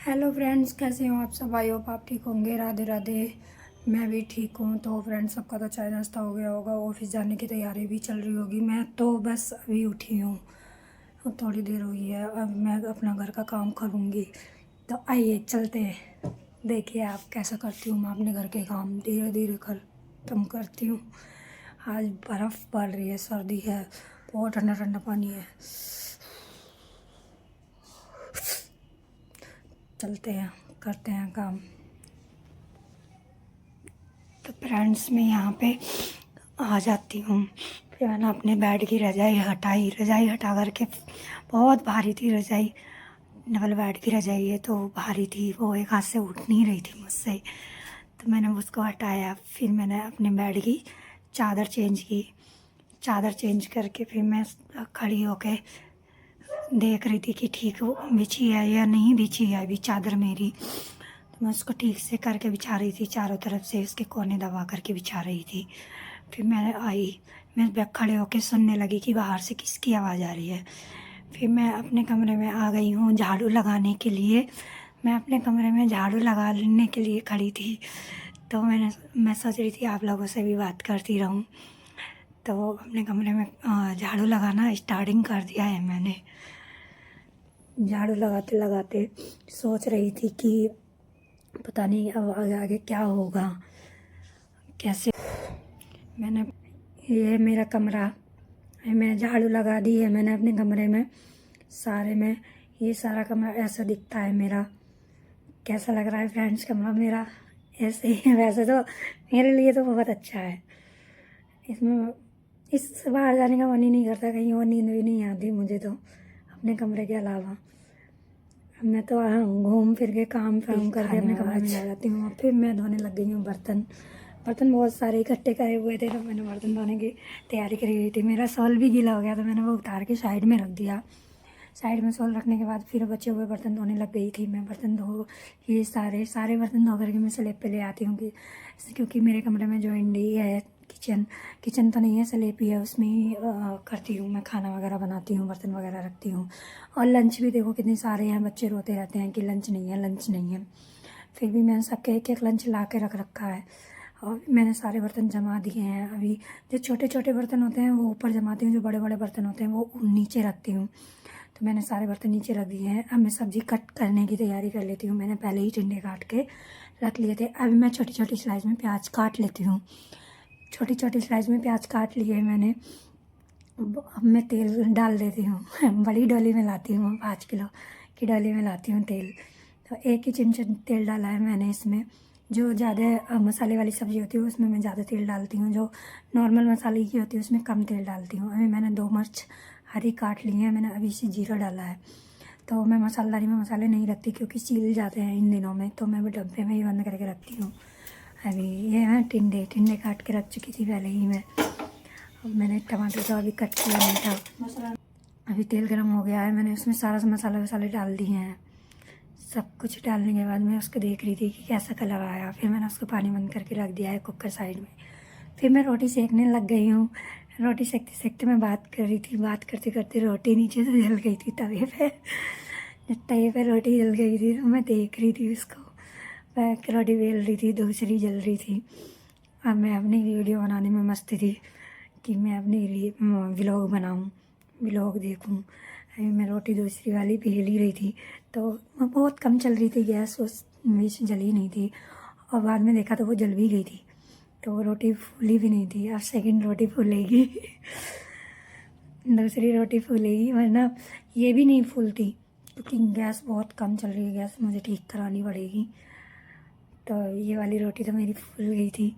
Hello friends, कैसे हो आप सब? आई होप आप ठीक होंगे। राधे राधे। मैं भी ठीक हूँ। तो फ्रेंड्स, सबका तो चाय नाश्ता हो गया होगा, ऑफिस जाने की तैयारी भी चल रही होगी। मैं तो बस अभी उठी हूँ, अब थोड़ी देर हुई है। अब मैं अपना घर का काम करूँगी। तो आइए चलते हैं। देखिए आप कैसा करती हूँ मैं अपने घर के काम, धीरे धीरे खत्म करती हूँ। आज बर्फ़ पड़ रही है, सर्दी है, बहुत ठंडा ठंडा पानी है। चलते हैं, करते हैं काम। तो फ्रेंड्स, मैं यहाँ पे आ जाती हूँ। फिर मैंने अपने बेड की रज़ाई हटा करके, बहुत भारी थी रज़ाई, डबल बेड की रज़ाई है तो भारी थी, वो एक हाथ से उठ नहीं रही थी मुझसे। तो मैंने उसको हटाया। फिर मैंने अपने बेड की चादर चेंज की। चादर चेंज करके फिर मैं खड़ी होके देख रही थी कि ठीक बिछी है या नहीं बिछी है अभी चादर मेरी। तो मैं उसको ठीक से करके बिछा रही थी, चारों तरफ से उसके कोने दबा करके बिछा रही थी। फिर मैं आई, मैं बैग खड़े होके सुनने लगी कि बाहर से किसकी आवाज़ आ रही है। फिर मैं अपने कमरे में आ गई हूँ झाड़ू लगाने के लिए। मैं अपने कमरे में झाड़ू लगाने के लिए खड़ी थी। तो मैं सोच रही थी आप लोगों से भी बात करती रहूँ। तो अपने कमरे में झाड़ू लगाना स्टार्टिंग कर दिया है मैंने। झाड़ू लगाते लगाते सोच रही थी कि पता नहीं अब आगे आगे क्या होगा, कैसे। मैंने, ये मेरा कमरा है, मैं झाड़ू लगा दी है मैंने अपने कमरे में सारे में। ये सारा कमरा ऐसा दिखता है मेरा। कैसा लग रहा है फ्रेंड्स कमरा मेरा? ऐसे ही वैसे तो मेरे लिए तो बहुत अच्छा है। इसमें इस बाहर जाने का मन ही नहीं करता, कहीं और नींद भी नहीं आती मुझे तो अपने कमरे के अलावा। मैं तो घूम फिर के काम फाम करके अपने कमरे में जा जाती हूँ। फिर मैं धोने लग गई हूँ बर्तन। बर्तन बहुत सारे इकट्ठे करे हुए थे, तो मैंने बर्तन धोने की तैयारी करी हुई थी। मेरा शॉल भी गीला हो गया, तो मैंने वो उतार के साइड में रख दिया। साइड में शॉल रखने के बाद फिर बचे हुए बर्तन धोने लग गई थी मैं। बर्तन धो, ये सारे बर्तन धो करके मैं स्लैब पे ले आती हूँ क्योंकि मेरे कमरे में जो इंडी है, किचन तो नहीं है, स्लैब ही है, उसमें ही करती हूँ मैं, खाना वगैरह बनाती हूँ, बर्तन वगैरह रखती हूँ। और लंच भी देखो कितने सारे हैं, बच्चे रोते रहते हैं कि लंच नहीं है, लंच नहीं है। फिर भी मैंने सबके एक एक लंच ला के रख रखा है। और मैंने सारे बर्तन जमा दिए हैं। अभी जो छोटे छोटे बर्तन होते हैं वो ऊपर जमाती हूँ, जो बड़े बड़े बर्तन होते हैं वो नीचे रखती हूँ। तो मैंने सारे बर्तन नीचे रख दिए हैं। अब मैं सब्ज़ी कट करने की तैयारी कर लेती हूँ। मैंने पहले ही टिंडे काट के रख लिए थे। अभी मैं छोटी छोटी स्लाइस में प्याज काट लेती हूँ। छोटी छोटी स्लाइस में प्याज काट लिए मैंने। अब मैं तेल डाल देती हूँ। बड़ी डोली में लाती हूँ, 5 किलो की डोली में लाती हूँ तेल। तो एक ही चमचा तेल डाला है मैंने इसमें। जो ज़्यादा मसाले वाली सब्ज़ी होती है उसमें मैं ज़्यादा तेल डालती हूँ, जो नॉर्मल मसाले की होती है उसमें कम तेल डालती हूँ। अभी मैंने 2 मिर्च हरी काट ली है मैंने, अभी से जीरा डाला है। तो मैं मसालेदारी में मसाले नहीं रखती क्योंकि सील जाते हैं इन दिनों में, तो मैं वो डब्बे में ही बंद करके रखती हूँ। अभी ये है टिंडे काट के रख चुकी थी पहले ही मैं। अब मैंने टमाटर तो अभी कट किया नहीं था। अभी तेल गर्म हो गया है, मैंने उसमें सारा मसाला वसाले डाल दिए हैं। सब कुछ डालने के बाद मैं उसको देख रही थी कि कैसा कलर आया। फिर मैंने उसको पानी बंद करके रख दिया है कुकर साइड में। फिर मैं रोटी सेकने लग गई हूँ। रोटी सेकते सेकते मैं बात कर रही थी, बात करते करते रोटी नीचे से जल गई थी तवे पे। जब तवे पे रोटी जल गई थी तो मैं देख रही थी उसको। मैं रोटी बेल रही थी, दूसरी जल रही थी। अब मैं अपनी वीडियो बनाने में मस्त थी कि मैं अपने लिए व्लॉग बनाऊँ, व्लॉग देखूँ। अभी मैं रोटी दूसरी वाली बेल ही रही थी, तो बहुत कम चल रही थी गैस, उस बीच जली नहीं थी। और बाद में देखा तो वो जल भी गई थी, तो वो रोटी फूली भी नहीं थी। अब सेकंड रोटी फूलेगी। दूसरी रोटी फूलेगी, वरना ये भी नहीं फूलती क्योंकि गैस बहुत कम चल रही है। गैस मुझे ठीक करानी पड़ेगी। तो ये वाली रोटी तो मेरी फूल गई थी।